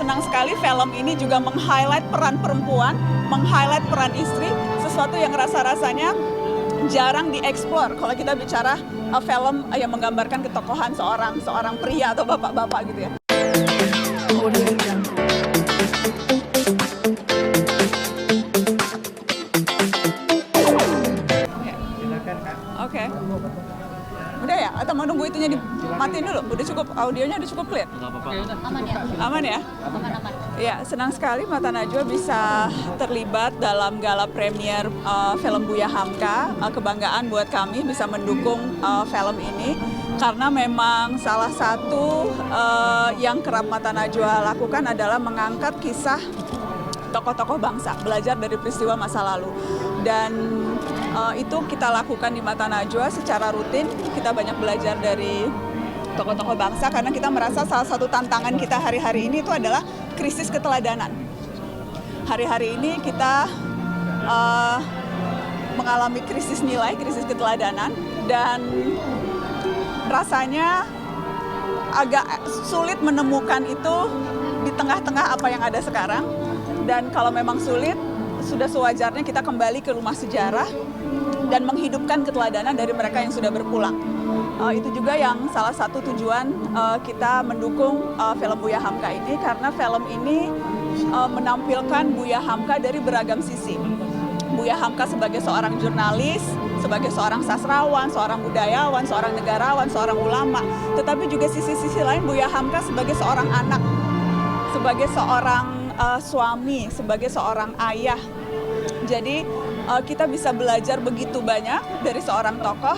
senang sekali film ini juga meng-highlight peran perempuan, meng-highlight peran istri, sesuatu yang rasa-rasanya jarang dieksplor kalau kita bicara film yang menggambarkan ketokohan seorang pria atau bapak-bapak gitu ya. Oke. Udah ya? Atau mau nunggu itunya dimatiin dulu? Udah cukup, audionya udah cukup clear? Nggak apa-apa. Aman ya? Aman ya? Aman. Ya, senang sekali Mata Najwa bisa terlibat dalam gala premier film Buya Hamka. Kebanggaan buat kami bisa mendukung film ini karena memang salah satu yang kerap Mata Najwa lakukan adalah mengangkat kisah tokoh-tokoh bangsa, belajar dari peristiwa masa lalu. Dan itu kita lakukan di Mata Najwa secara rutin. Kita banyak belajar dari tokoh-tokoh bangsa karena kita merasa salah satu tantangan kita hari-hari ini itu adalah krisis keteladanan. Hari-hari ini kita mengalami krisis nilai, krisis keteladanan, dan rasanya agak sulit menemukan itu di tengah-tengah apa yang ada sekarang. Dan kalau memang sulit, sudah sewajarnya kita kembali ke rumah sejarah dan menghidupkan keteladanan dari mereka yang sudah berpulang. Itu juga yang salah satu tujuan kita mendukung film Buya Hamka ini, karena film ini menampilkan Buya Hamka dari beragam sisi. Buya Hamka sebagai seorang jurnalis, sebagai seorang sastrawan, seorang budayawan, seorang negarawan, seorang ulama. Tetapi juga sisi-sisi lain Buya Hamka sebagai seorang anak, sebagai seorang suami, sebagai seorang ayah. Jadi kita bisa belajar begitu banyak dari seorang tokoh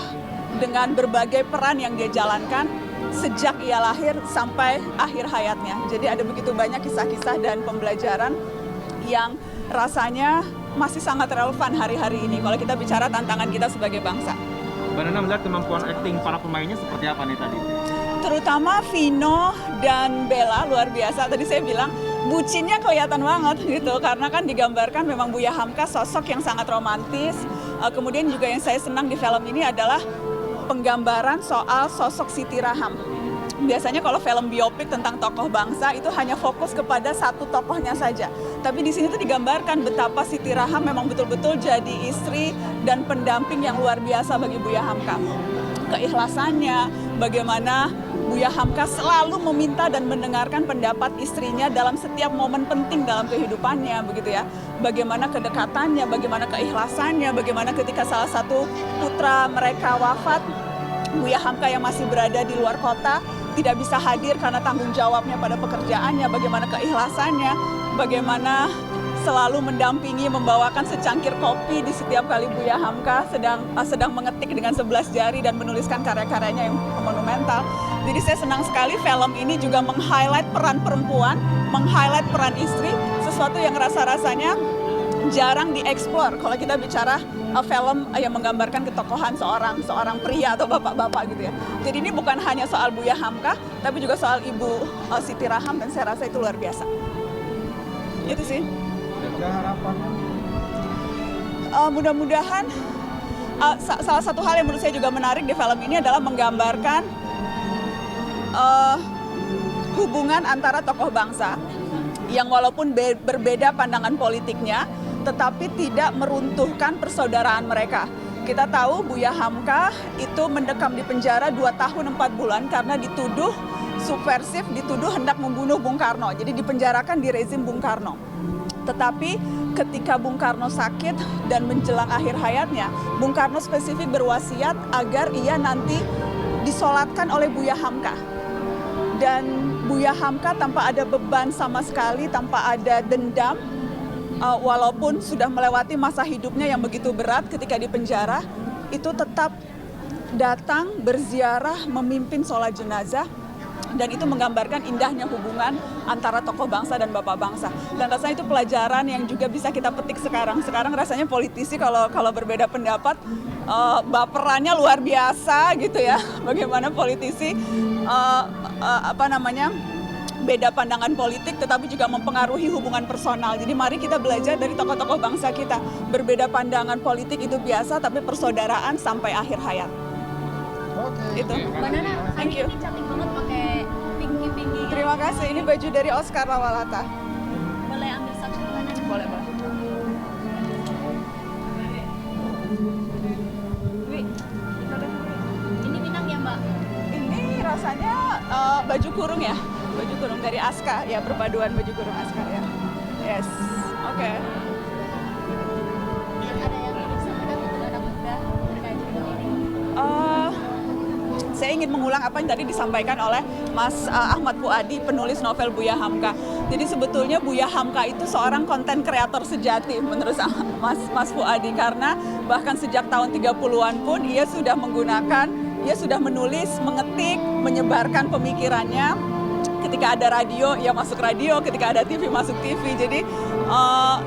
dengan berbagai peran yang dia jalankan sejak ia lahir sampai akhir hayatnya. Jadi ada begitu banyak kisah-kisah dan pembelajaran yang rasanya masih sangat relevan hari-hari ini kalau kita bicara tantangan kita sebagai bangsa. Mbak Nana melihat kemampuan akting para pemainnya seperti apa nih tadi? Terutama Vino dan Bella luar biasa. Tadi saya bilang bucinnya kelihatan banget gitu, karena kan digambarkan memang Buya Hamka sosok yang sangat romantis. Kemudian juga yang saya senang di film ini adalah penggambaran soal sosok Siti Raham. Biasanya kalau film biopik tentang tokoh bangsa itu hanya fokus kepada satu tokohnya saja. Tapi di sini tuh digambarkan betapa Siti Raham memang betul-betul jadi istri dan pendamping yang luar biasa bagi Buya Hamka. Keikhlasannya, bagaimana Buya Hamka selalu meminta dan mendengarkan pendapat istrinya dalam setiap momen penting dalam kehidupannya, begitu ya. Bagaimana kedekatannya, bagaimana keikhlasannya, bagaimana ketika salah satu putra mereka wafat, Buya Hamka yang masih berada di luar kota tidak bisa hadir karena tanggung jawabnya pada pekerjaannya, bagaimana keikhlasannya, bagaimana selalu mendampingi, membawakan secangkir kopi di setiap kali Buya Hamka sedang mengetik dengan 11 jari dan menuliskan karya-karyanya yang monumental. Jadi saya senang sekali film ini juga meng-highlight peran perempuan, meng-highlight peran istri, sesuatu yang rasa-rasanya jarang dieksplor kalau kita bicara film yang menggambarkan ketokohan seorang pria atau bapak-bapak gitu ya. Jadi ini bukan hanya soal Buya Hamka, tapi juga soal Ibu Siti Raham, dan saya rasa itu luar biasa. Itu sih. Mudah-mudahan salah satu hal yang menurut saya juga menarik di film ini adalah menggambarkan hubungan antara tokoh bangsa yang walaupun berbeda pandangan politiknya, tetapi tidak meruntuhkan persaudaraan mereka. Kita tahu Buya Hamka itu mendekam di penjara 2 tahun 4 bulan karena dituduh subversif, dituduh hendak membunuh Bung Karno. Jadi dipenjarakan di rezim Bung Karno. Tetapi ketika Bung Karno sakit dan menjelang akhir hayatnya, Bung Karno spesifik berwasiat agar ia nanti disolatkan oleh Buya Hamka. Dan Buya Hamka tanpa ada beban sama sekali, tanpa ada dendam, walaupun sudah melewati masa hidupnya yang begitu berat ketika di penjara, itu tetap datang berziarah, memimpin sholat jenazah. Dan itu menggambarkan indahnya hubungan antara tokoh bangsa dan bapak bangsa. Dan rasanya itu pelajaran yang juga bisa kita petik sekarang. Sekarang rasanya politisi kalau berbeda pendapat, baperannya luar biasa gitu ya. Bagaimana politisi beda pandangan politik tetapi juga mempengaruhi hubungan personal. Jadi mari kita belajar dari tokoh-tokoh bangsa kita. Berbeda pandangan politik itu biasa, tapi persaudaraan sampai akhir hayat. Oke. Itu. Mbak Nana, Thank you. ini cantik banget pakai pinky Terima kasih. Ini baju dari Oscar Lawalata. Boleh ambil satu mana? Boleh, boleh. Wi, Ini Minang ya Mbak? ini rasanya baju kurung ya, baju kurung dari Aska ya, perpaduan baju kurung Aska ya. Yes, oke. Ada yang ingin disampaikan untuk anak muda terkait dengan ini? Saya ingin mengulang apa yang tadi disampaikan oleh Mas Ahmad Fuadi, penulis novel Buya Hamka. Jadi sebetulnya Buya Hamka itu seorang konten kreator sejati menurut Mas Fuadi, karena bahkan sejak tahun 30-an pun ia sudah menulis, mengetik, menyebarkan pemikirannya. Ketika ada radio, ia masuk radio. Ketika ada TV, masuk TV. Jadi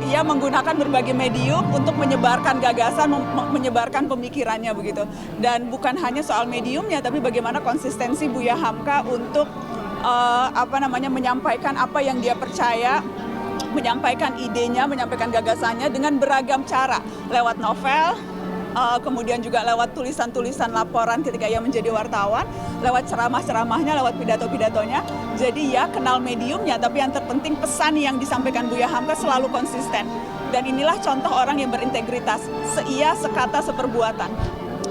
ia menggunakan berbagai medium untuk menyebarkan gagasan, menyebarkan pemikirannya begitu. Dan bukan hanya soal mediumnya, tapi bagaimana konsistensi Buya Hamka untuk menyampaikan apa yang dia percaya, menyampaikan idenya, menyampaikan gagasannya dengan beragam cara, lewat novel, kemudian juga lewat tulisan-tulisan laporan ketika ia menjadi wartawan, lewat ceramah-ceramahnya, lewat pidato-pidatonya. Jadi ya kenal mediumnya, tapi yang terpenting pesan yang disampaikan Buya Hamka selalu konsisten. Dan inilah contoh orang yang berintegritas, seia, sekata, seperbuatan.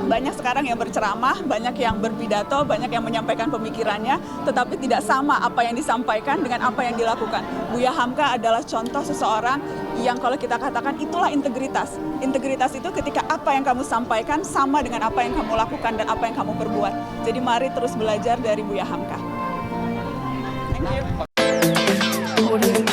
Banyak sekarang yang berceramah, banyak yang berpidato, banyak yang menyampaikan pemikirannya, tetapi tidak sama apa yang disampaikan dengan apa yang dilakukan. Buya Hamka adalah contoh seseorang yang kalau kita katakan itulah integritas. Integritas itu ketika apa yang kamu sampaikan sama dengan apa yang kamu lakukan dan apa yang kamu perbuat. Jadi mari terus belajar dari Buya Hamka. Thank you.